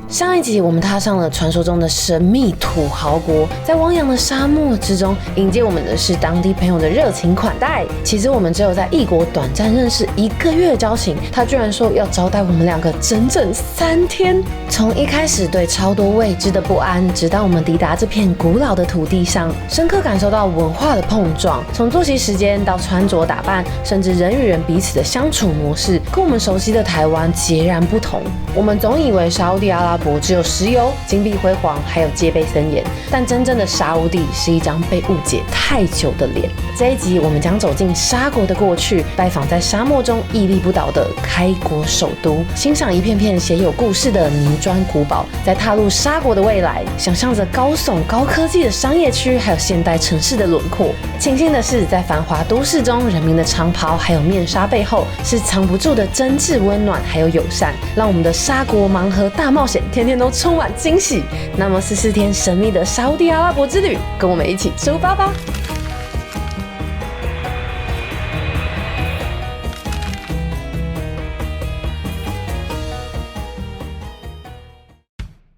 上一集我们踏上了传说中的神秘土豪国，在汪洋的沙漠之中，迎接我们的是当地朋友的热情款待。其实我们只有在异国短暂认识1个月的交情，他居然说要招待我们2个整整3天。从一开始对超多未知的不安，直到我们抵达这片古老的土地上，深刻感受到文化的碰撞。从作息时间到穿着打扮，甚至人与人彼此的相处模式，跟我们熟悉的台湾截然不同。我们总以为沙烏地阿拉伯只有石油、金碧辉煌，还有戒备森严，但真正的沙烏地是一张被误解太久的脸。这一集我们将走进沙国的过去，拜访在沙漠中屹立不倒的开国首都，欣赏一片片写有故事的泥砖古堡，在踏入沙国的未来，想象着高耸高科技的商业区，还有现代城市的轮廓。庆幸的是，在繁华都市中，人民的长袍还有面纱背后，是藏不住的真挚温暖还有友善，让我们的沙国盲盒大冒险天天都充满惊喜。那么14天神秘的沙烏地阿拉伯之旅，跟我们一起出发吧！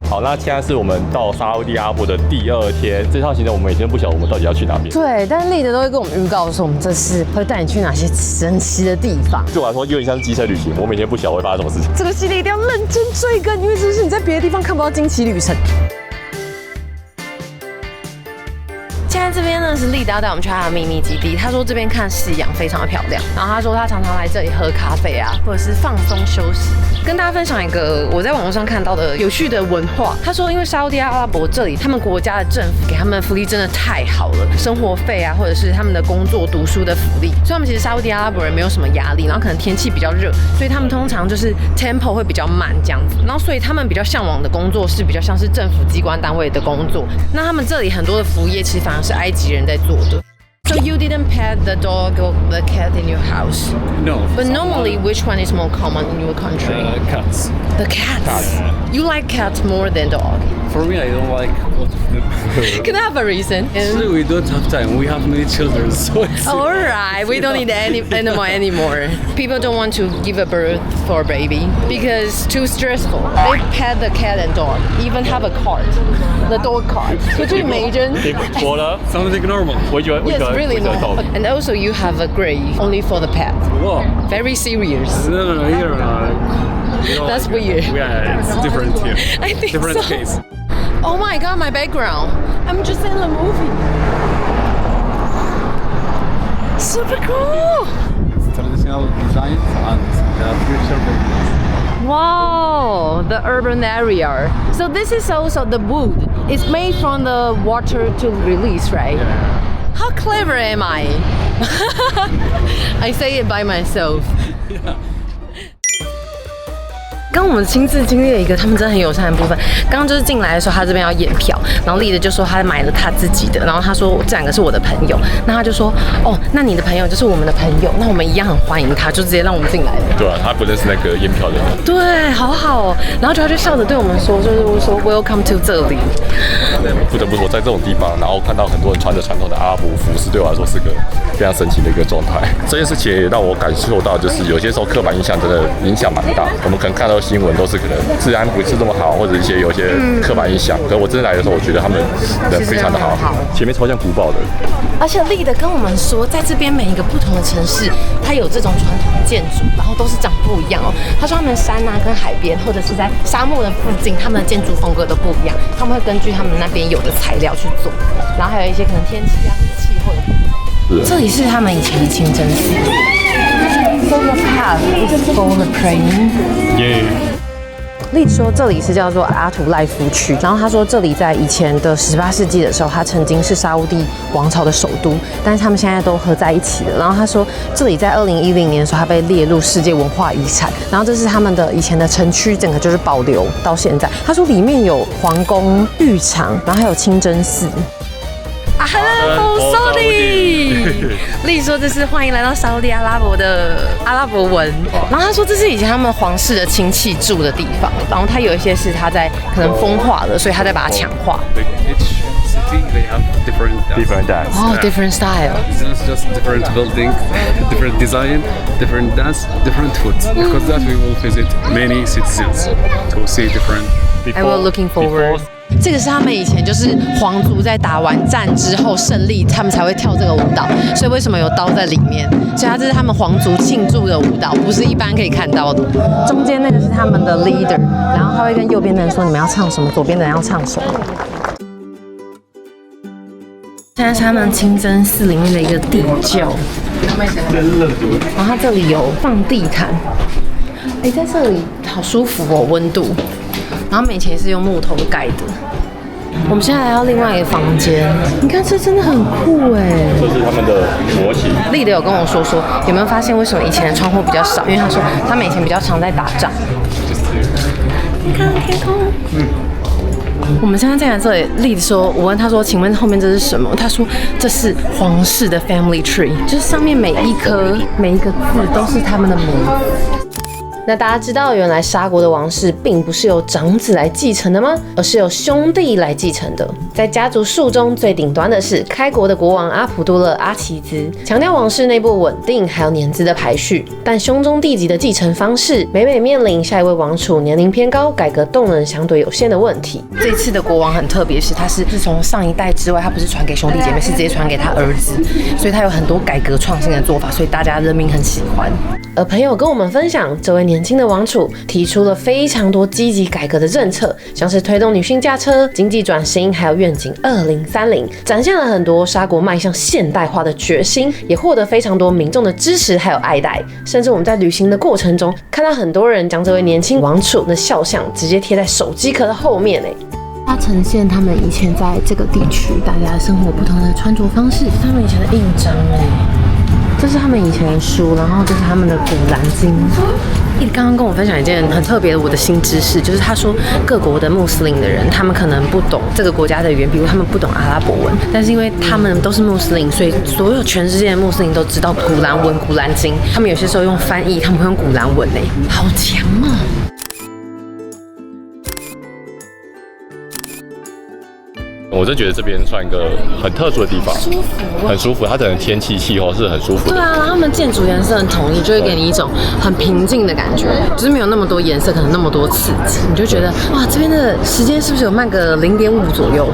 好，那现在是我们到沙烏地阿拉伯的第2天。这趟行程我们每天不晓得我们到底要去哪边。对，但立德都会跟我们预告说，我们这次会带你去哪些神奇的地方。对我来说，有点像是机车旅行，我每天不晓得会发生什么事情。这个系列一定要认真追更，因为这是你在别的地方看不到惊奇旅程。现在这边呢是立德要带我们去他的秘密基地，他说这边看夕阳非常的漂亮，然后他说他常常来这里喝咖啡啊，或者是放松休息。跟大家分享一个我在网络上看到的有趣的文化，他说因为沙烏地阿拉伯这里他们国家的政府给他们的福利真的太好了，生活费啊或者是他们的工作读书的福利，所以他们其实沙烏地阿拉伯人没有什么压力，然后可能天气比较热，所以他们通常就是 tempo 会比较慢这样子，然后所以他们比较向往的工作是比较像是政府机关单位的工作。那他们这里很多的服务业其实反而是埃及人在做的。So you didn't pet the dog or the cat in your house? No. But normally, which one is more common in your country? Cats. The cats. You like cats more than dog? For me, I don't like both of them. Can I have a reason? Actually, we don't have time. We have many children, so it's... All right, we don't need any animal anymore. People don't want to give a birth for a baby because too stressful. They pet the cat and dog, even have a cart, the dog cart. Could you imagine? 我呢 Something normal. 我觉得 Yes, really normal. And also you have a grave only for the pet. Wow. Very serious. No, here... That's weird. Yeah, it's different here. I think different so. case. Oh my god, my background. I'm just in the movie. Super cool. Traditional design and the future buildings. Wow, the urban area. So this is also the wood. It's made from the water to release, right? Yeah. How clever am I? I say it by myself. Yeah. 刚我们亲自经历了一个他们真的很友善的部分。刚刚就是进来的时候，他这边要验票，然后丽的就说他买了他自己的，然后他说这2个是我的朋友，那他就说哦，那你的朋友就是我们的朋友，那我们一样很欢迎他，就直接让我们进来了。对啊，他不认识那个验票的人。对，好好哦。然后他就笑着对我们说，就是说 Welcome to 这里。不得不说，在这种地方，然后看到很多人穿着传统的阿拉伯服饰，对我来说是个非常神奇的一个状态。这件事情也让我感受到，就是有些时候刻板印象真的影响蛮大。我们可能看到新闻都是可能治安不是这么好，或者一些有一些刻板印象。可是我真的来的时候，我觉得他们人非常的好，前面超像古堡的。而且丽的跟我们说，在这边每一个不同的城市，它有这种传统的建筑，然后都是长不一样哦。他说他们山啊跟海边，或者是在沙漠的附近，他们的建筑风格都不一样。他们会根据他们那边有的材料去做，然后还有一些可能天气啊或者气候的不同。这里是他们以前的清真寺。So the path is for the praying. Yeah. 丽说这里是叫做阿图赖夫区，然后他说这里在以前的18世纪的时候，它曾经是沙烏地王朝的首都，但是他们现在都合在一起了。然后他说这里在2010年的时候，它被列入世界文化遗产，然后这是他们的以前的城区，整个就是保留到现在。他说里面有皇宫、浴场，然后还有清真寺。Saudi， 丽说这是欢迎来到沙烏地阿拉伯的阿拉伯文，然后他说这是以前他们皇室的亲戚住的地方，然后他有一些是他在可能风化了，所以他在把它强化。Each city they have different dance. Oh, different style. It's not just different building, different design, different dance, different food. Because that we will visit many citizens to see different I will looking forward. 这个是他们以前就是皇族在打完战之后胜利，他们才会跳这个舞蹈，所以为什么有刀在里面？所以这是他们皇族庆祝的舞蹈，不是一般可以看到的。中间那个是他们的 leader， 然后他会跟右边的人说你们要唱什么，左边的人要唱什么。现在是他们清真寺里面的一个地窖，然后它这里有放地毯，在这里好舒服哦，温度。然后以前是用木头盖的。我们现在来到另外一个房间，你看这真的很酷哎！这是他们的模型。丽的有跟我说，有没有发现为什么以前的窗户比较少？因为他说他们以前比较常在打仗。你看天空。我们现在在这里，丽说，我问他说，请问后面这是什么？他说这是皇室的 family tree， 就是上面每一个字都是他们的名字。那大家知道，原来沙国的王室并不是由长子来继承的吗？而是由兄弟来继承的。在家族树中最顶端的是开国的国王阿卜杜勒·阿齐兹，强调王室内部稳定还有年资的排序。但兄终弟及的继承方式，每每面临下一位王储年龄偏高、改革动能相对有限的问题。这次的国王很特别，是他是从上一代之外，他不是传给兄弟姐妹，是直接传给他儿子，所以他有很多改革创新的做法，所以大家人民很喜欢。而朋友跟我们分享，这位年轻的王储提出了非常多积极改革的政策，像是推动女性驾车、经济转型，还有愿景2030，展现了很多沙国迈向现代化的决心，也获得非常多民众的支持还有爱戴。甚至我们在旅行的过程中，看到很多人将这位年轻王储的肖像直接贴在手机壳的后面它呈现他们以前在这个地区大家生活不同的穿着方式，他们以前的印章这是他们以前的书，然后这是他们的古兰经。刚刚跟我分享一件很特别的我的新知识，就是他说各国的穆斯林的人，他们可能不懂这个国家的语言，比如他们不懂阿拉伯文，但是因为他们都是穆斯林，所以所有全世界的穆斯林都知道古兰文、古兰经。他们有些时候用翻译，他们会用古兰文好强哦！我就觉得这边算一个很特殊的地方，舒服，很舒服。它可能天气气候是很舒服的。对啊，他们建筑颜色很统一，就会给你一种很平静的感觉，就是没有那么多颜色，可能那么多刺激，你就觉得哇，这边的时间是不是有慢个0.5左右？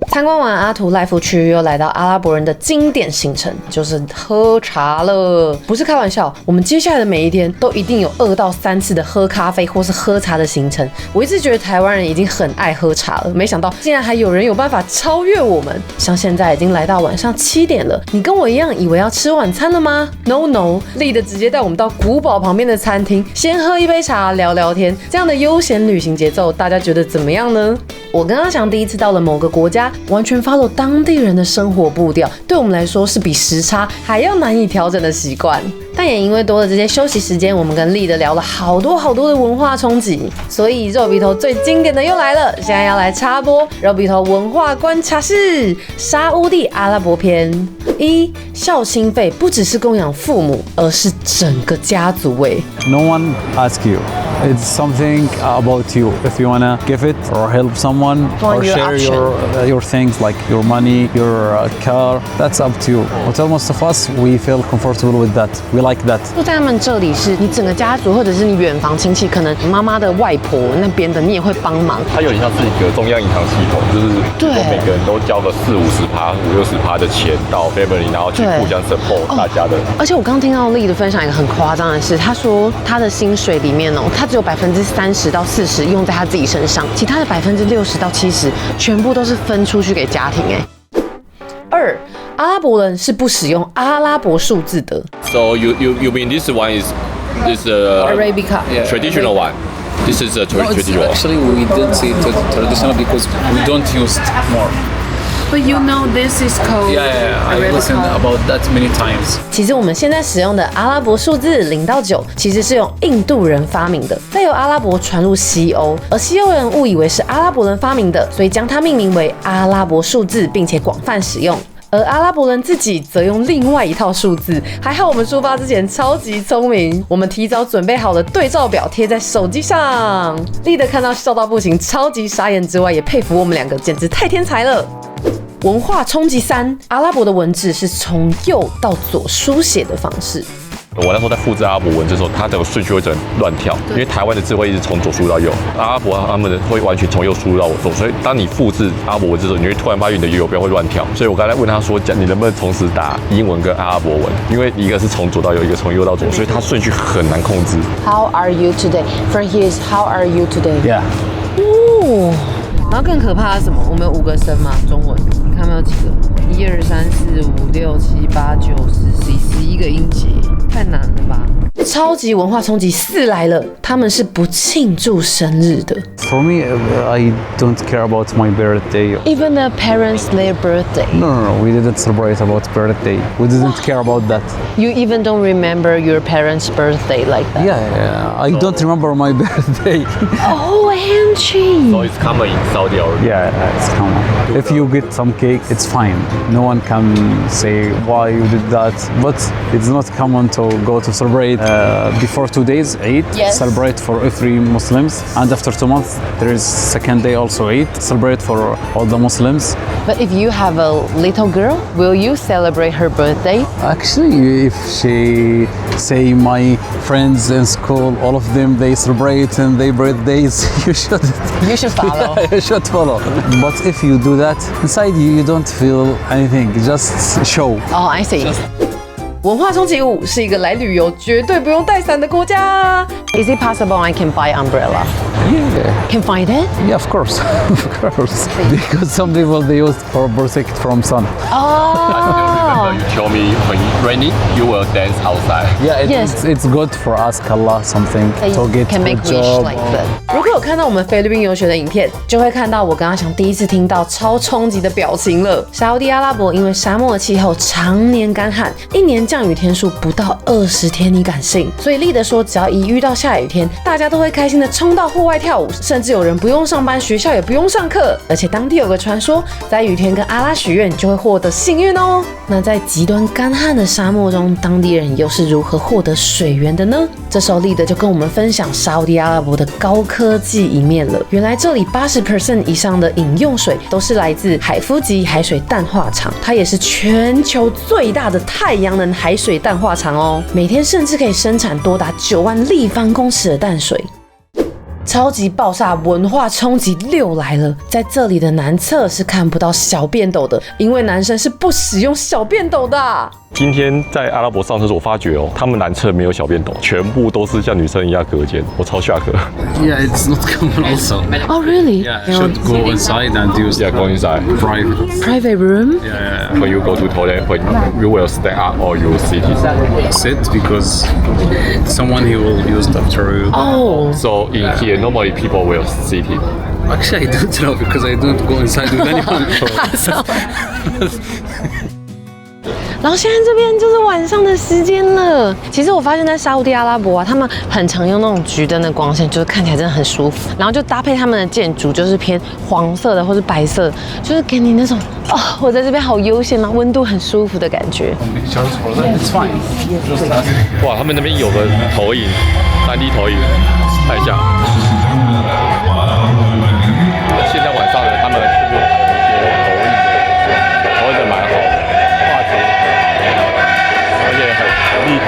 参观完阿图赖夫区，又来到阿拉伯人的经典行程，就是喝茶了。不是开玩笑，我们接下来的每一天都一定有2到3次的喝咖啡或是喝茶的行程。我一直觉得台湾人已经很爱喝茶了，没想到竟然还有人有办法超越我们。像现在已经来到晚上7点了，你跟我一样以为要吃晚餐了吗 ？No， 丽的直接带我们到古堡旁边的餐厅，先喝一杯茶聊聊天，这样的悠闲旅行节奏，大家觉得怎么样呢？我跟阿翔第一次到了某个国家，完全 follow 当地人的生活步调，对我们来说是比时差还要难以调整的习惯。但也因为多了这些休息时间，我们跟丽的聊了好多的文化冲击。所以肉笔头最经典的又来了，现在要来插播肉笔头文化观察室沙乌地阿拉伯篇。孝亲费不只是供养父母，而是整个家族No one asks you. It's something about you. If you wanna give it or help someone or share your things like your money, your car, that's up to you. But most of us, we feel comfortable with that. We like that. 就在他们这里，是你整个家族或者是你远房亲戚，可能妈妈的外婆那边的，你也会帮忙。它有点像是一个中央银行系统，就是每个人都交个40-50%、50-60%的钱到 family， 然后去互相 support 大家的。而且我刚听到丽的分享一个很夸张的事，他说他的薪水里面他只有30%到40%用在他自己身上，其他的60%到70%全部都是分出去给家庭。2. 阿拉伯人是不使用阿拉伯数字的。So you mean this one is Arabica traditional one? This is a traditional one. Actually, we didn't say traditional because we don't use it more. But you know this is called Yeah, I listened about that many times. 其实我们现在使用的阿拉伯数字0到9，其实是用印度人发明的，再由阿拉伯传入西欧，而西欧人误以为是阿拉伯人发明的，所以将它命名为阿拉伯数字，并且广泛使用。而阿拉伯人自己则用另外一套数字，还好我们出发之前超级聪明，我们提早准备好了对照表贴在手机上。丽的看到笑到不行，超级傻眼之外，也佩服我们两个，简直太天才了。文化冲击3：阿拉伯的文字是从右到左书写的方式。我那时候在复制阿拉伯文的时候，它的顺序会整乱跳，因为台湾的字会一直从左输入到右，阿拉伯他们的会完全从右输入到左，所以当你复制阿拉伯文的时候，你会突然发现你的游标会乱跳。所以我刚才问他说，你能不能同时打英文跟阿拉伯文？因为一个是从左到右，一个从右到左，所以它顺序很难控制。How are you today? From here is How are you today? Yeah. 哦，然后更可怕的是什么？我们有5个声嘛，中文，你看没有几个？1、2、3、4、5、6、7、8、9、10、11个音节，太难了吧？超级文化冲击4来了，他们是不庆祝生日的。For me, I don't care about my birthday. Even the parents their birthday. No, we didn't celebrate about birthday. We didn't care about that. You even don't remember your parents' birthday like that. Yeah, I don't remember my birthday. OMG. So it's common in Saudi Arabia. Yeah, it's common. If you get some cake, it's fine. No one can say why you did that. But it's not common to go to celebrate before 2 days, Eid. Yes. Celebrate for every Muslims. And after 2 months, there is second day also Eid. Celebrate for all the Muslims. But if you have a little girl, will you celebrate her birthday? Actually, if she say my friends in school, all of them, they celebrate and their birthdays, you should You should follow. you should follow. But if you do that, inside you don't feel anything, just show. Oh, I see. 文化冲击5是一个来旅游绝对不用带伞的国家。Is it possible I can buy umbrella? Yeah, Can find it? yeah, of course, of course. Because some people they use for protect from sun. Oh. You told me when raining, you will dance outside. Yeah, Yes. it's good for ask Allah something to get Can make good wish job. like that. 如果有看到我们菲律宾游学的影片，就会看到我跟阿翔第一次听到超冲击的表情了。沙烏地阿拉伯因为沙漠的气候常年干旱，1年降雨天数不到20天，你敢信？所以立德说，只要一遇到下雨天，大家都会开心的冲到户外跳舞，甚至有人不用上班，学校也不用上课。而且当地有个传说，在雨天跟阿拉许愿，就会获得幸运哦。那在极端干旱的沙漠中，当地人又是如何获得水源的呢？这时候立德就跟我们分享沙烏地阿拉伯的高科技一面了。原来这里80% 以上的饮用水都是来自海夫吉海水淡化厂，它也是全球最大的太阳能海水淡化厂哦，每天甚至可以生产多达9万立方公尺的淡水。超级爆炸文化冲击6来了，在这里的男厕是看不到小便斗的，因为男生是不使用小便斗的啊。今天在阿拉伯上厕所，我发觉他们男厕没有小便斗，全部都是像女生一样隔间，我超 shock。Yeah, it's not common also. Oh really? Yeah, you should go inside and use Yeah, go inside. private. Private room? Yeah, When you go to toilet, when you will stand up or you sit. sit because someone he will use it after you. Oh. So in here, normally people will sit it. Actually, I don't know because I don't go inside with anyone. 然后现在这边就是晚上的时间了。其实我发现，在沙烏地阿拉伯啊，他们很常用那种橘灯的光线，就是看起来真的很舒服。然后就搭配他们的建筑，就是偏黄色的或是白色，就是给你那种哦，我在这边好悠闲啊，温度很舒服的感觉。It's fine. 哇，他们那边有个投影，3D 投影，看一下。现在晚上呢，他们用一些投影的蛮好的，画质，而且很立体。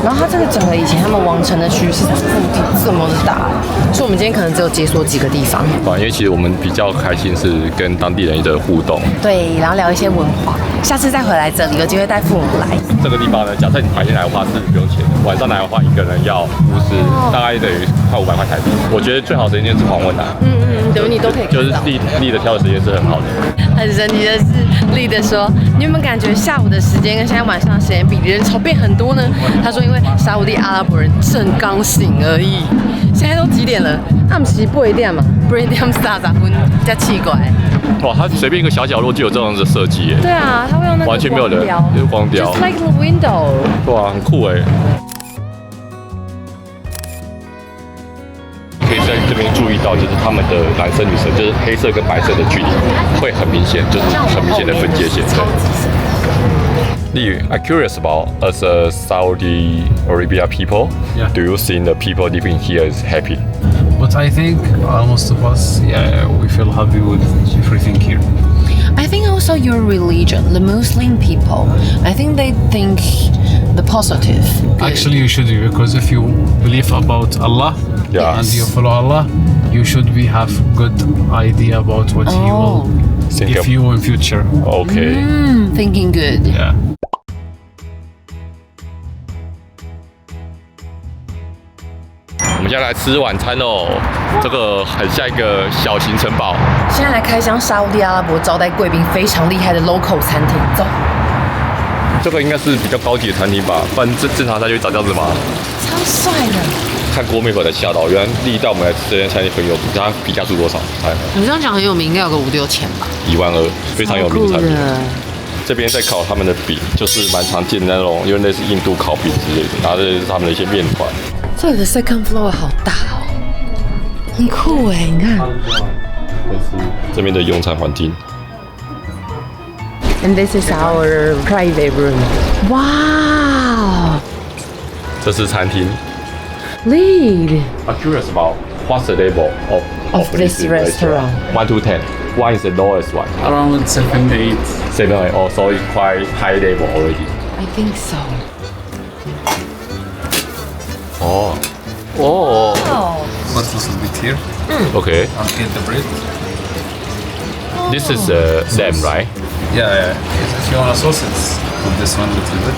然后它这个整个以前他们王城的区域是腹地这么的大，所以我们今天可能只有解锁几个地方。因为其实我们比较开心是跟当地人的互动。对，然后聊一些文化。下次再回来这里，有机会带父母来。这个地方呢，假设你白天来的话是不用钱的，晚上来的话一个人要大概等于快500块台币。我觉得最好的时间是黄昏啊，等于你都可以看到。就是立的挑的时间是很好的。很神奇的是，立的说，你有没有感觉下午的时间跟现在晚上的时间比人潮变很多呢？他说，因为沙烏地阿拉伯人正刚醒而已。现在都几点了？他们是8点嘛，8点30分，加奇怪。哇，它随便一个小角落就有这样的设计耶。对啊，他会用那个完全没有人，就是光雕。 Just like the window。哇，很酷哎。可以在这边注意到，就是他们的男生女生，就是黑色跟白色的距离会很明显，就是很明显的分界线。Li, I'm curious about as a Saudi Arabia people. Yeah. Do you think the people living here is happy? But I think most of us, yeah, we feel happy with everything here. I think also your religion, the Muslim people, I think they think the positive. Actually, you should be, because if you believe about Allah Yeah. and you follow Allah, you should have good idea about what He will Think give of- you in future. OK， Thinking good. Yeah. 我们现在来吃晚餐哦。这个很像一个小型城堡。现在来开箱沙烏地阿拉伯招待贵宾非常厉害的 local 餐厅，走。这个应该是比较高级的餐厅吧？不然正常餐就会长这样子吗？超帅的。看锅面口才吓到，原来历代我们来吃这间餐厅很有名，它评价是多少？哎，你这样讲很有名，应该有个5-6千吧。 12000，非常有名的餐厅。超酷的这边在烤他们的饼，就是蛮常见的那种，因为类似印度烤饼之类的，然后这是他们的一些面团。这里的 second floor 好大哦，很酷哎，你看。这边的用餐环境。 And this is our private room. Wow. 这是餐厅。 Lead. I'm curious about what's the label Of this restaurant. 1 to 10. 1 is the lowest one. Around 7-8. 7 or 8. Oh, so it's quite high level already. I think so. Oh. Oh. Oh. Put a little bit here. Okay. I'll get the bread. This is lamb, right? Yeah. If you want a sauce, it's put this one a little bit.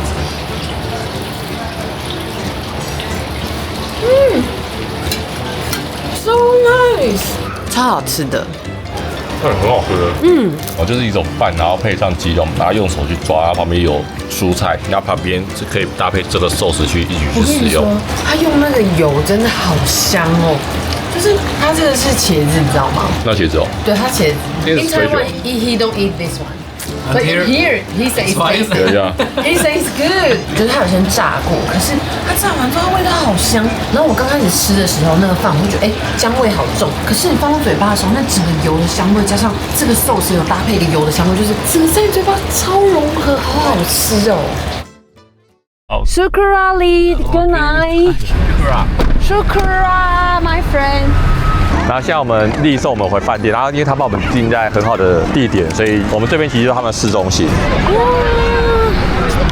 So nice. 超好吃的。很好喝。就是一种饭，然后配上鸡肉，然后用手去抓，然后旁边有蔬菜，然后旁边是可以搭配这个寿司去一起去使用。他用那个油真的好香哦。就是他这个是茄子，你知道吗？那茄子哦，对，他茄子。 This In is Taiwan, special. he don't eat this one. And But here- here he says fine. tasty. 对呀。 He says good，就是它有先炸过，可是它炸完之后味道好香。然后我刚开始吃的时候，那个饭我会觉得姜味好重，可是你放到嘴巴的时候，那整个油的香味加上这个寿司有搭配一个油的香味，就是整个在你嘴巴超融合，好好吃哦。好 Shukra Lead, good night. Shukra, my friend. 然后现在我们立送我们回饭店，然后因为他帮我们定在很好的地点，所以我们这边其实就是他们的市中心。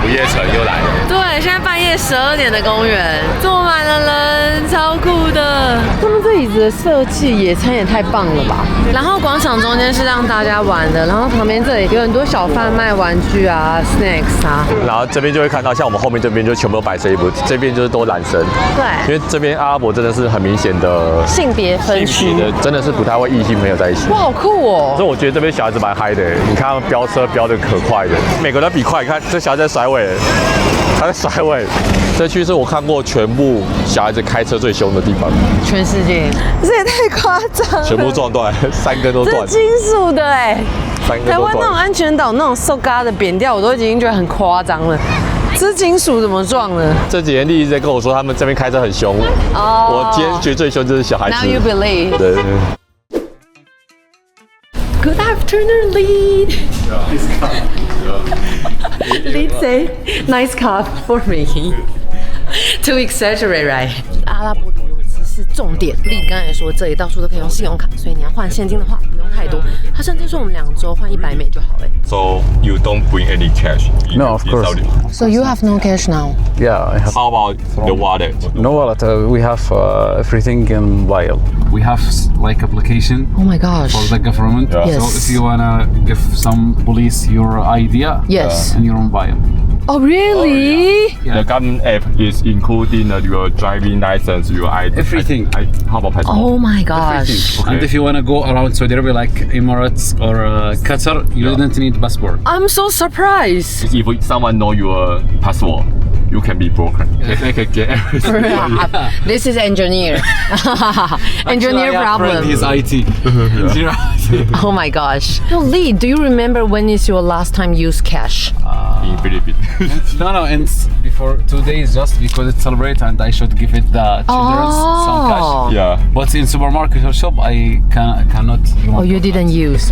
午夜城又来了。对，现在半夜12点的公园，坐满了人，超酷的。他们这椅子的设计，野餐也太棒了吧！然后广场中间是让大家玩的，然后旁边这里有很多小贩卖玩具啊、snacks 啊。然后这边就会看到，像我们后面这边就全部都摆这一步，这边就是都男生。对，因为这边阿拉伯真的是很明显的性别分区。的，真的是不太会异性朋友在一起。哇，好酷哦！所以我觉得这边小孩子蛮嗨的，你看他们飙车飙得可快的，每个人都比快。你看这小孩子在甩尾，他在甩尾。这区是我看过全部小孩子开车最凶的地方，全世界，这也太夸张了，全部撞断，3根都断，这金属的哎。 3根都台湾那种断。安全岛那种塑嘎的扁掉，我都已经觉得很夸张了。这是金属怎么撞的？这几天丽一直在跟我说，他们这边开车很凶。哦我今天觉得最凶就是小孩子。 Now you believe. 对。 Good afternoon, Lead. Lead say, nice cup for me. To exaggerate, right? 阿拉伯旅游只是重点。Lead 刚才也说，这里到处都可以用信用卡，所以你要换现金的话，不用太多。他甚至说我们2周换100美就好了。 So you don't bring any cash? No, of course. So you have no cash now? Yeah, I have How about the wallet? no wallet. We have everything in mobile. We have like application Oh my gosh. for the government. Yeah. Yes. So if you wanna give some police your idea, Yes. and your mobile. Oh really? The government app is including your driving license, your ID. Everything. How about passport? Oh my gosh. Okay. And if you wanna go around Saudi Arabia like Emirates or Qatar, you don't need passport. I'm so surprised. If someone know your password, you can be broken. They can get everything. This is engineer. Engineer problem. He's IT. Engineer IT. Oh my gosh. No, Lee, do you remember when is your last time used cash? In Philippines. No, and before 2 days just because it's celebrate and I should give it the children some cash. Yeah. But in supermarket or shop, I cannot. Oh, you didn't use.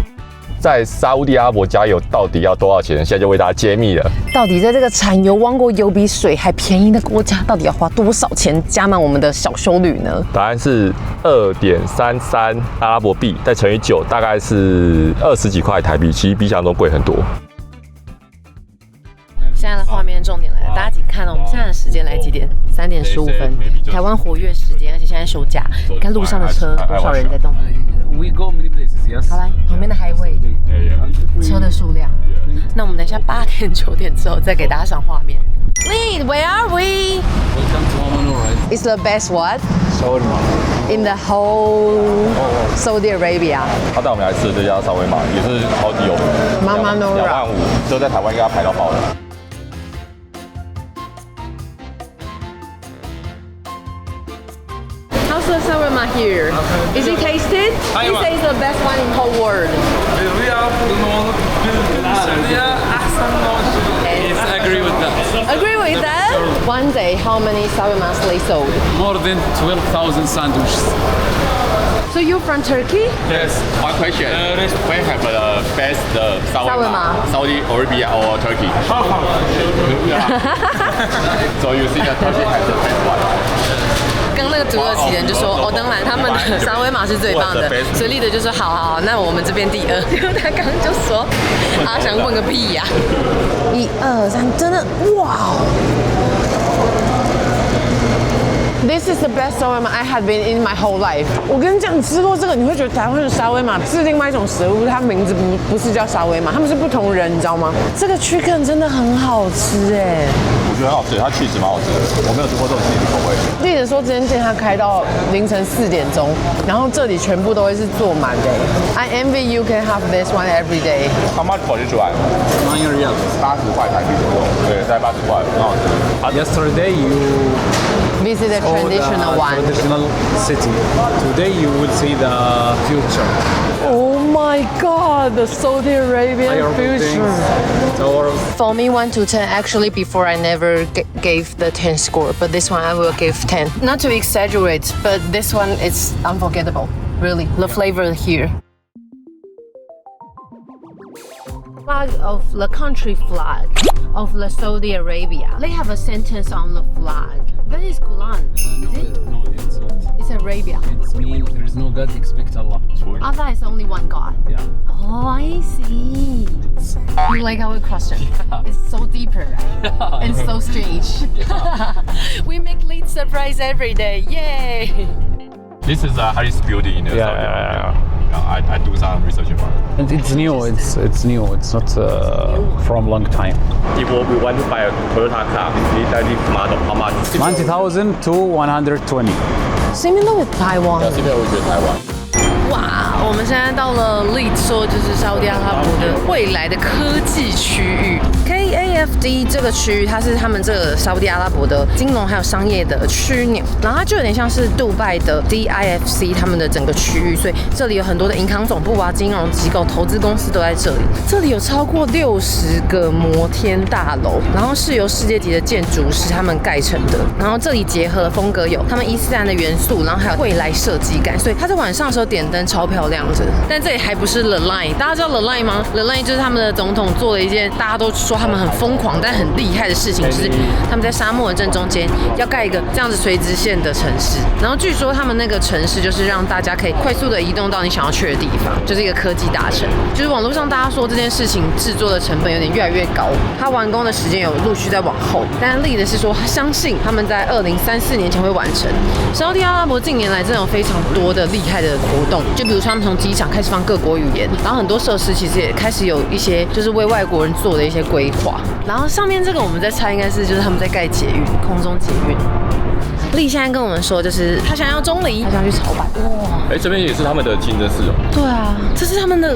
在沙烏地阿拉伯加油到底要多少钱？现在就为大家揭秘了。到底在这个产油王国油比水还便宜的国家，到底要花多少钱加满我们的小休旅呢？答案是2.33阿拉伯币，再乘以9，大概是20几块台币，其实比想象中贵很多。现在的画面重点来了，大家请看看到我们现在的时间来几点？3:15，台湾活跃时间，而且现在休假。你看路上的车，多少人在动？ We go many places, yes. 好来，旁边的highway，车的数量。那我们等一下8点9点之后再给大家上画面。Wait, where are we? Welcome to Oman, It's the best what Shawarma. in the whole Saudi Arabia. 他带我们来吃的这家沙威玛也是超级有名，Mama Nora 25000，就在台湾应该排到爆了。 How's the shawarma here? Is it tasted? He says the best one in whole world. Yes, I agree with that. Agree with that? One day, how many shawarmas they sold? More than 12,000 sandwiches. So you're from Turkey? Yes. One question. We have the best Shawarma. Saudi Arabia or Turkey? So you think that Turkey has the best one? 刚那个土耳其人就说，哦，当然他们的沙威玛是最棒的，所以立德就说，好，那我们这边第2。结果他刚刚就说，阿翔问个屁呀！1、2、3，真的，哇！ This is the best shawarma I have been in my whole life。我跟你讲，你吃过这个，你会觉得台湾的沙威玛是另外一种食物，它名字不是叫沙威玛，他们是不同人，你知道吗？这个 chicken 真的很好吃哎。我觉得很好吃，它气质蛮好吃的，我没有吃过这种气质口味。丽子说，这间店它开到凌晨4点钟，然后这里全部都会是坐满的。I envy you can have this one every day。How much for this one? 9 riyals. 80块台币左右，对，在80块，很好吃。Yesterday you Visit the traditional one. Traditional city. Today you will see the future. Oh my God, the Saudi Arabian Fire buildings, future. towers. For me, 1 to 10. Actually, before I never gave the 10 score, but this one I will give 10. Not to exaggerate, but this one is unforgettable. Really, the flavor here. Flag of the country flag of the Saudi Arabia. They have a sentence on the flag. That is Quran. No, it's not. It's Arabia. It's mean there is no God, expect Allah. Allah is only one God. Yeah. Oh, I see. You like our question? It's so deeper, right? And so strange. We make late surprise every day. Yay! This is a Harris building in Saudi Arabia. I do some research about it. And it's new. It's new. It's not from long time. If we want to buy a Toyota car, this model, how much? 90,000 to 120. Similar with Taiwan. 这边我觉得台湾。哇，我们现在到了利说就是沙烏地阿拉伯的未来的科技区域 KAFD 这个区域，它是他们这个沙烏地阿拉伯的金融还有商业的枢纽，然后它就有点像是杜拜的 DIFC 他们的整个区域，所以这里有很多的银行总部啊、金融机构、投资公司都在这里。这里有超过60个摩天大楼，然后是由世界级的建筑师他们盖成的，然后这里结合了风格有他们伊斯兰的元素，然后还有未来设计感，所以它在晚上的时候点灯超漂亮的。但这里还不是 The Line， 大家知道 The Line 吗 ？The Line 就是他们的总统做了一件大家都说他们很疯狂但很厉害的事情，就是他们在沙漠的正中间要盖一个这样子垂直线的城市，然后据说他们那个城市就是让大家可以快速的移动到你想要去的地方，就是一个科技大城。就是网络上大家说这件事情制作的成本有点越来越高，它完工的时间有陆续在往后，但立的是说他相信他们在2034年前会完成。沙烏地阿拉伯近年来真的有非常多的厉害的活动，就比如说他们从机场开始放各国语言，然后很多设施其实也开始有一些就是为外国人做的一些规划。然后上面这个我们在猜应该是就是他们在盖捷运，空中捷运。丽现在跟我们说，就是他想要中离，他想去草坂。哇，这边也是他们的清真寺哦。对啊，这是他们的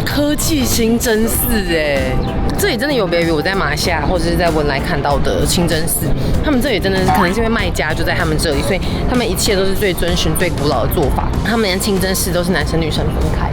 科技清真寺哎，这里真的有别于我在马来西亚或者是在文莱看到的清真寺，他们这里真的是可能是因为卖家就在他们这里，所以他们一切都是最遵循最古老的做法，他们连清真寺都是男生女生分开。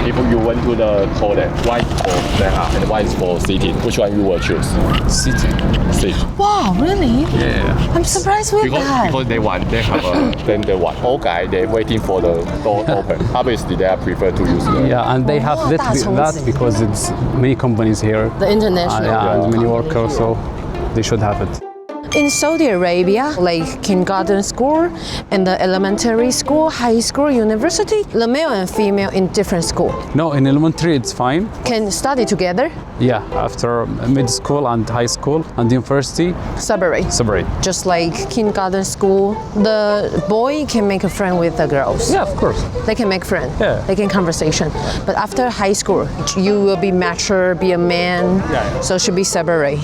If you went to the toilet, one is for stand and one is for sitting. Which one you will choose? Sitting. Sit. Wow, really? Yeah. I'm surprised with that. Because they have then they want. All guy they waiting for the door open. Obviously they prefer to use the. Yeah, and they have that because it's many companies here. The international. Yeah, and many workers, so they should have it. In Saudi Arabia, like kindergarten school and the elementary school, high school, university, the male and female in different school No, in elementary it's fine. can study together, Yeah, after mid school and high school and university, separate. separate. Just like kindergarten school, the boy can make a friend with the girls. Yeah, of course. They can make friends. Yeah. They can conversation. But after high school, you will be mature, be a man. Yeah. So should be separate.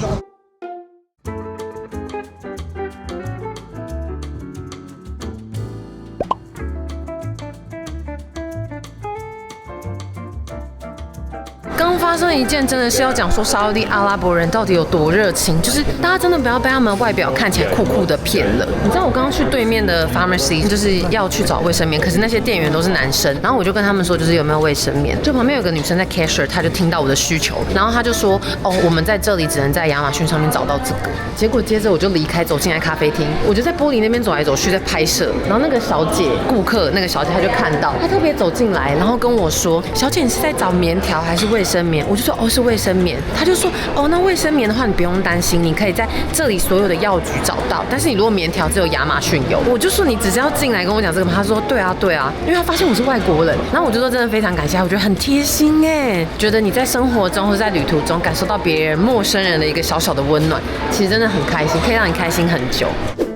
刚发生一件真的是要讲说沙烏地阿拉伯人到底有多热情，就是大家真的不要被他们外表看起来酷酷的骗了。你知道我刚刚去对面的 pharmacy 就是要去找卫生棉，可是那些店员都是男生，然后我就跟他们说就是有没有卫生棉，就旁边有个女生在 cashier， 她就听到我的需求，然后她就说哦我们在这里只能在亚马逊上面找到这个。结果接着我就离开走进来咖啡厅，我就在玻璃那边走来走去在拍摄，然后那个小姐顾客那个小姐她就看到，她特别走进来，然后跟我说小姐你是在找棉条还是卫生棉？我就说哦是卫生棉，她就说哦那卫生棉的话你不用担心，你可以在这里所有的药局找到，但是你如果棉条只有亚马逊有。我就说你只是要进来跟我讲这个吗？她说对啊对啊，因为她发现我是外国人，然后我就说真的非常感谢，我觉得很贴心哎，觉得你在生活中或者在旅途中感受到别人陌生人的一个小小的温暖，其实真的很开心，可以让你开心很久。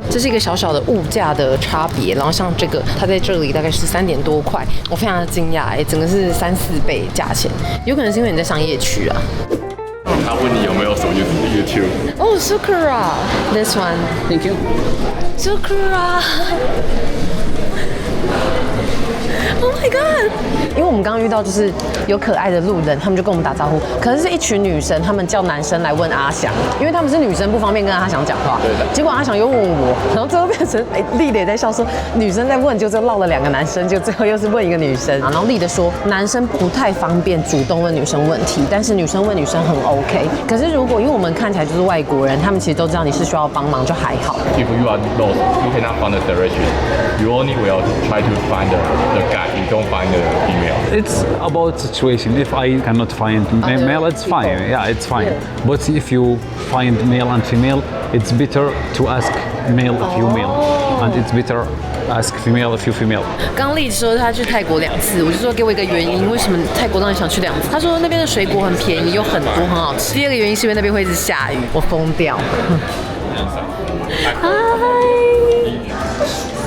这是一个小小的物价的差别，然后像这个，它在这里大概是3点多块，我非常的惊讶，整个是3-4倍价钱，有可能是因为你在商业区啊。他问你有没有什么 YouTube？ Oh, Sakura, this one. Thank you. Sakura. Oh my god！ 因为我们刚刚遇到就是有可爱的路人，他们就跟我们打招呼。可是是一群女生，他们叫男生来问阿翔，因为他们是女生不方便跟阿翔讲话。对的。结果阿翔又问我，然后最后变成丽的也在笑说，女生在问，就绕了2个男生，就最后又是问一个女生。然后丽的说，男生不太方便主动问女生问题，但是女生问女生很 OK。可是如果因为我们看起来就是外国人，他们其实都知道你是需要帮忙，就还好。If you are lost, you cannot find the direction. You only will try to find the guy. You don't find the female. It's about situation. If I cannot find male, it's fine. Yeah, it's fine. But if you find male and female, it's better to ask male if you male, and it's better ask female if you female. 刚丽说她去泰国2次，我就说给我一个原因，为什么泰国让你想去2次？她说那边的水果很便宜，又很多，很好吃。第2个原因是因为那边会一直下雨，我疯掉。嗨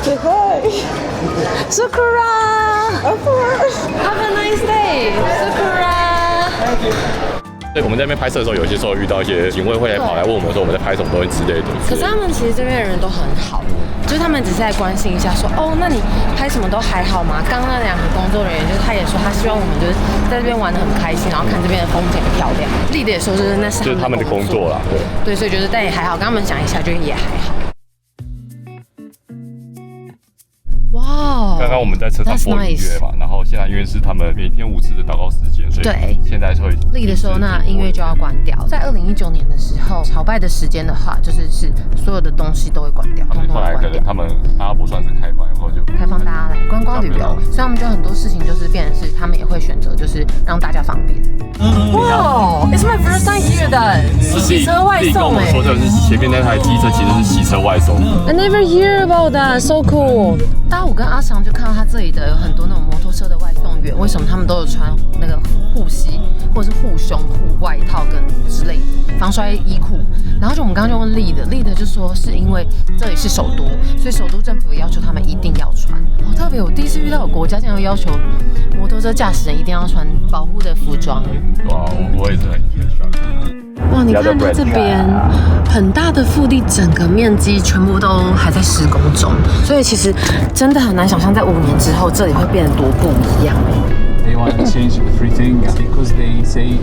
，Say hi, Sakura. Of course. Have a nice day, Sakura. 对，我们在那边拍摄的时候，有些时候遇到一些警卫会来跑来问我们说我们在拍什么东西之类的。可是他们其实这边的人都很好，就是他们只是在关心一下说，哦，那你拍什么都还好吗？刚刚那2个工作人员就是他也说他希望我们就是在这边玩得很开心，然后看这边的风景很漂亮。丽的也说就是那是他们的工作啦，对，所以觉得但也还好，跟他们讲一下，就也还好。哇，刚刚我们在车上播音乐嘛，然后现在因为是他们每天5次的祷告时间，所以现在会立的时候，那音乐就要关掉。在2019年的时候，朝拜的时间的话，就是所有的东西都会关掉，后来可能他们阿拉伯算是开放以后就开放大家来观光旅游，所以他们就很多事情就是变成是他们也会选择就是让大家方便。哇 ，It's my first time here 的洗车外送哎。说的是前面那台机车其实是洗车外送。I never hear about that, so cool. 大家我跟阿翔就看到他这里的有很多那种摩托车的外送员，为什么他们都有穿那个护膝或者是护胸、护外套跟之类的防摔衣裤？然后就我们刚刚就问丽的就说是因为这里是首都，所以首都政府要求他们一定要穿。好特别，我第一次遇到有国家竟然要求摩托车驾驶人一定要穿保护的服装。哇，我也是很 shock。哇，你看它这边很大的腹地，整个面积全部都还在施工中，所以其实真的很难想象在5年之后这里会变得多不一样。They want to change everything because they say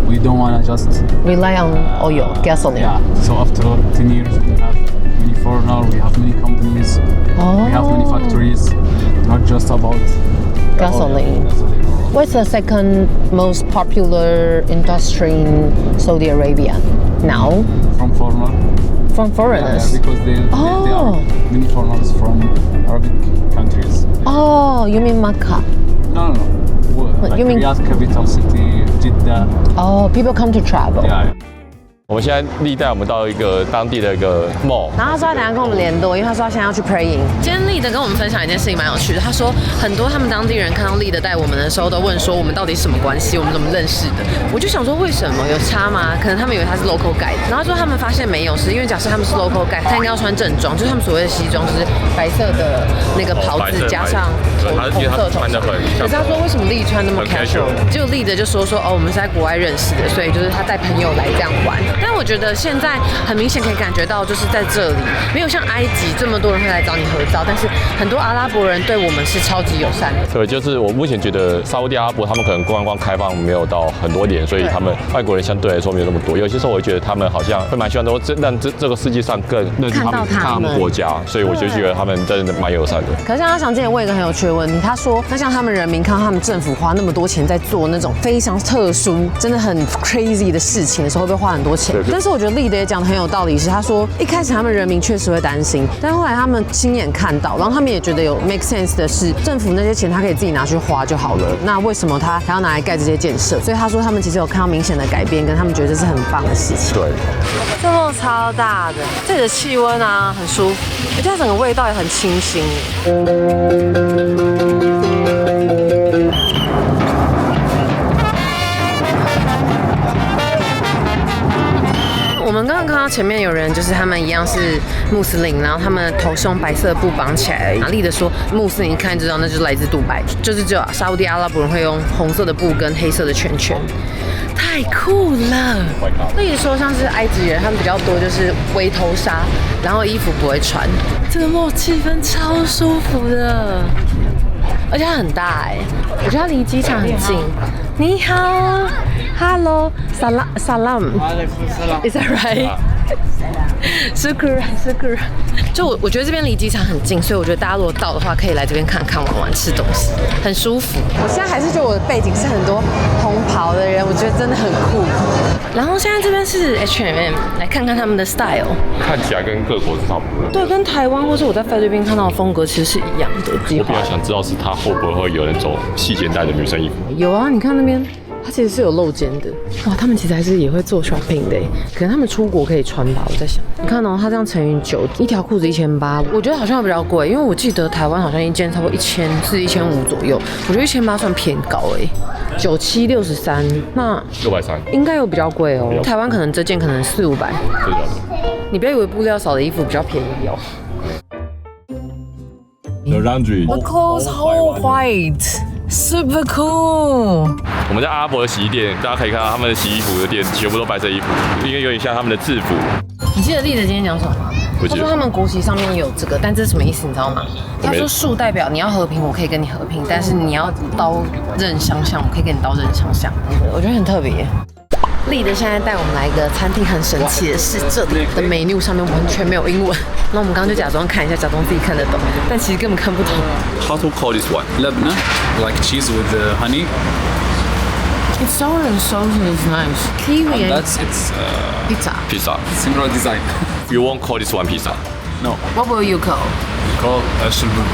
we don't want to just rely on oil, gasoline. Yeah. So after 10 years, we have many foreigners, we have many companies, we have many factories, not just about gasoline. What's the second most popular industry in Saudi Arabia now? From foreigners. From foreigners? Yeah, because they are many foreigners from Arabic countries. Oh, you mean Makkah? No. Like you mean Riyadh, capital city, Jeddah. Oh, people come to travel. Yeah. 我们现在历带我们到一个当地的一个 mall， 然后他说他等一下跟我们联络，因为他说他现在要去 praying。今天立德跟我们分享一件事情蛮有趣的，他说很多他们当地人看到立德带我们的时候，都问说我们到底什么关系，我们怎么认识的？我就想说为什么有差吗？可能他们以为他是 local guide， 然后说他们发现没有，是因为假设他们是 local guide， 他应该要穿正装，就是他们所谓的西装，就是白色的那个袍子加上红色头纱。可是他说为什么立穿那么 casual？ 就立德就说哦，我们是在国外认识的，所以就是他带朋友来这样玩。但我觉得现在很明显可以感觉到，就是在这里没有像埃及这么多人会来找你合照，但是很多阿拉伯人对我们是超级友善的。对，就是我目前觉得沙烏地阿拉伯他们可能观光开放没有到很多年，所以他们外国人相对来说没有那么多。有些时候我会觉得他们好像会蛮希望说让这个世界上更认识他们国家，所以我就觉得他们真的蛮友善的。可是像阿翔之前问一个很有趣的问题，他说那像他们人民看到他们政府花那么多钱在做那种非常特殊、真的很 crazy 的事情的时候，会不会花很多钱？但是我觉得立德也讲得很有道理，是他说一开始他们人民确实会担心，但后来他们亲眼看到，然后他们也觉得有 make sense 的是，政府那些钱他可以自己拿去花就好了，那为什么他还要拿来盖这些建设？所以他说他们其实有看到明显的改变，跟他们觉得这是很棒的事情。对，这梦超大的，这里的气温啊很舒服，而且它整个味道也很清新。我们刚刚看到前面有人，就是他们一样是穆斯林，然后他们头是用白色的布绑起来而已。玛丽的说，穆斯林一看就知道那就是来自杜拜，就是只有沙烏地阿拉伯人会用红色的布跟黑色的圈圈，太酷了。丽的说像是埃及人，他们比较多就是围头纱，然后衣服不会穿。这个梦气氛超舒服的，而且它很大我觉得它离机场很近。你好 ，Hello， Salam，Is that right？ Shukran。就我觉得这边离机场很近，所以我觉得大家如果到的话，可以来这边看看玩玩，吃东西，很舒服。我现在还是觉得我的背景是很多红袍的人，我觉得真的很酷。然后现在这边是 H&M， 来看看他们的 style， 看起来跟各国是差不多。对，跟台湾或是我在菲律宾看到的风格其实是一样的。我比较想知道是他会不会有那种细肩带的女生衣服。有啊，你看那边。它其实是有露肩的，哇！他们其实还是也会做 shopping 的，可能他们出国可以穿吧，我在想。你看哦，它这样乘以9，一条裤子1800，我觉得好像比较贵，因为我记得台湾好像一件差不多1400、1500左右，我觉得1800算偏高9763，那630，应该有比较贵哦。台湾可能这件可能400、500，你不要以为布料少的衣服比较便宜哦。The laundry. The clothes whole white. Super cool！ 我们在阿拉伯的洗衣店，大家可以看到他们的洗衣服的店全部都白色衣服，因为有点像他们的制服。你记得丽德今天讲什么吗？他说他们国旗上面有这个，但这是什么意思？你知道吗？他说树代表你要和平，我可以跟你和平，但是你要刀刃相向，我可以跟你刀刃相向。我觉得很特别。丽德现在带我们来一个餐厅，很神奇的是，这里的 menu 上面完全没有英文。那我们刚刚就假装看一下，假装自己看得懂，但其实根本看不懂。How to call this one? Labna, like cheese with honey. It's sour and salty. It's nice. Kiwi. That's pizza. Pizza. Similar design. You won't call this one pizza. No. What will you call? Call shulbul.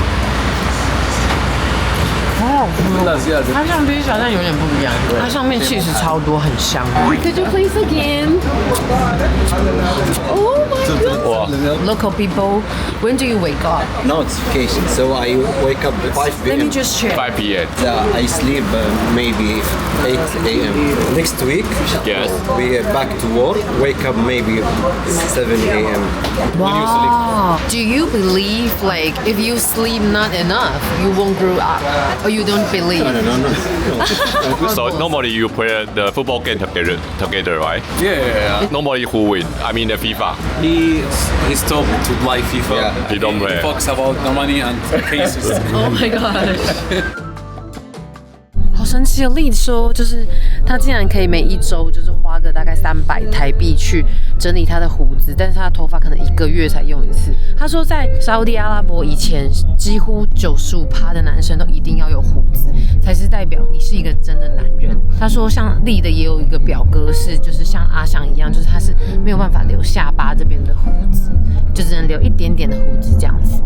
它像披萨，但有点不一样。它上面气势超多，很香。Could you please again? Oh my god! Local people, when do you wake up? Notification. So I wake up at 5 p.m. Let me just check. 5 p.m. I sleep maybe 8 a.m. Next week, Yes. we back to work. Wake up maybe 7 a.m. Wow. Do you believe like if you sleep not enough, you won't grow up, or you don't believe? No. So normally you play the football game together, right? Yeah. Normally who win? I mean the FIFA. He stopped to play FIFA. Yeah. He don't play. He talks about the money and cases. Oh my gosh. 好神奇哦！丽说，就是他竟然可以每一周就是花个大概300台币去整理他的胡子，但是他的头发可能1个月才用一次。他说，在沙烏地阿拉伯以前，几乎95%的男生都一定要有胡子，才是代表你是一个真的男人。他说，像丽的也有一个表哥是，就是像阿翔一样，就是他是没有办法留下巴这边的胡子，就只能留一点点的胡子这样子。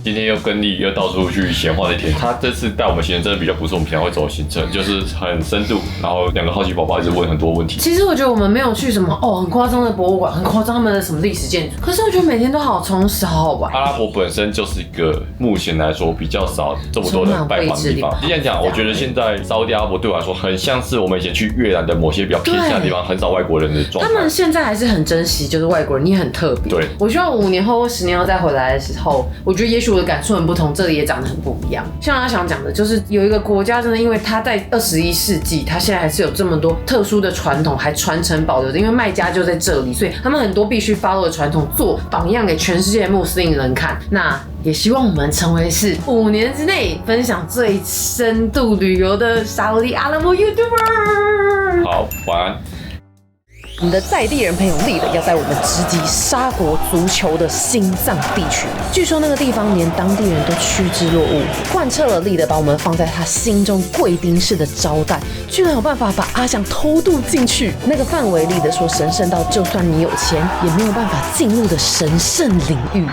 今天又跟丽又到处去闲话的一天。他这次带我们行程真的比较不是我们平常会走的行程，就是很深度，然后2个好奇宝宝一直问很多问题。其实我觉得我们没有去什么很夸张的博物馆，很夸张他们的什么历史建筑，可是我觉得每天都好充实，好好玩。阿拉伯本身就是一个目前来说比较少这么多人拜访的地方。这样讲，我觉得现在沙烏地阿拉伯对我来说，很像是我们以前去越南的某些比较偏向的地方，很少外国人的状态。他们现在还是很珍惜，就是外国人，你很特别。对，我希望5年后或10年后再回来的时候，我觉得也许我的感受很不同，这里也长得很不一样。像他想讲的，就是有一个国家真的，因为他在21世纪，他现在还是有这么多特殊的传统还传承保留的，因为麦加就在这里，所以他们很多必须 follow 的传统做榜样给全世界的穆斯林人看。那也希望我们成为是5年之内分享最深度旅游的沙烏地阿拉伯 YouTuber。好，晚安。我们的在地人朋友立了要带我们直击沙国足球的心脏地区，据说那个地方连当地人都趋之若鹜，贯彻了立的把我们放在他心中贵宾式的招待，居然有办法把阿翔偷渡进去，那个范围立的说神圣到就算你有钱也没有办法进入的神圣领域。